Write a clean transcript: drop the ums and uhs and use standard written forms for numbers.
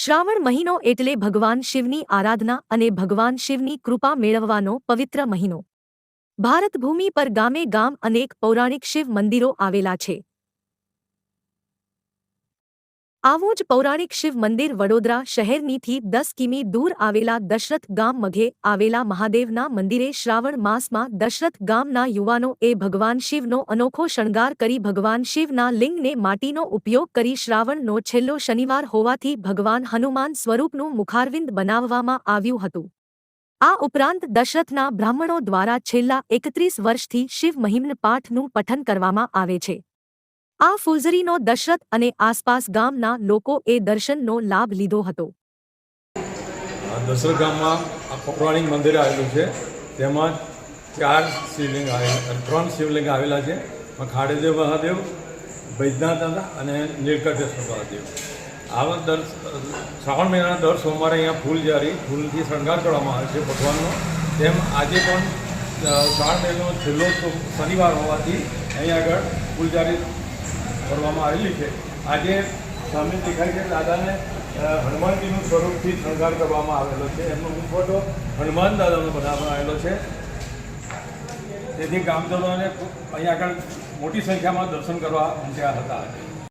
શ્રાવણ મહિનો એટલે ભગવાન શિવની આરાધના અને ભગવાન શિવની કૃપા મેળવવાનો પવિત્ર મહિનો। ભારત ભૂમિ પર ગામે ગામ અનેક પૌરાણિક શિવ મંદિરો આવેલા છે। આવું જ પૌરાણિક શિવ મંદિર વડોદરા શહેરનીથી 10 કિમી દૂર આવેલા દશરથ ગામ મધ્યે આવેલા મહાદેવના મંદિરે શ્રાવણ માસમાં દશરથ ગામના યુવાનોએ ભગવાન શિવનો અનોખો શણગાર કરી ભગવાન શિવના લિંગને માટીનો ઉપયોગ કરી શ્રાવણનો છેલ્લો શનિવાર હોવાથી ભગવાન હનુમાન સ્વરૂપનું મુખારવિંદ બનાવવામાં આવ્યું હતું। આ ઉપરાંત દશરથના બ્રાહ્મણો દ્વારા છેલ્લા 31 વર્ષથી શિવ મહિમ્ન પાઠનું પઠન કરવામાં આવે છે। આ ફૂલઝરીનો દશરથ અને આસપાસ ગામના લોકોએ દર્શનનો લાભ લીધો હતો। દશરથ ગામમાં આ પૌરાણિક મંદિર આવેલું છે, તેમાં 4 શિવલિંગ આવેલા 3 શિવલિંગ આવેલા છે। ખાડેદેવ મહાદેવ, વૈદ્યનાથ દાદા અને નીલકંઠેશ્વર મહાદેવ। આવા શ્રાવણ મહિનાના દર સોમવારે અહીંયા ફૂલથી શણગાર કરવામાં આવે છે ભગવાનનો। તેમ આજે પણ શ્રાવણ મહિનાનો છેલ્લો શનિવાર હોવાથી અહીંયા આગળ ફૂલજારી કરવામાં આવેલી છે। આજે સામે દેખાય છે દાદાને હનુમાનજીનું સ્વરૂપથી શણગાર કરવામાં આવેલો છે। એમનો મુખવટો હનુમાન દાદાનો બનાવવામાં આવેલો છે। તેથી ગામજનોને અહીંયા આગળ મોટી સંખ્યામાં દર્શન કરવા ઉમટ્યા હતા।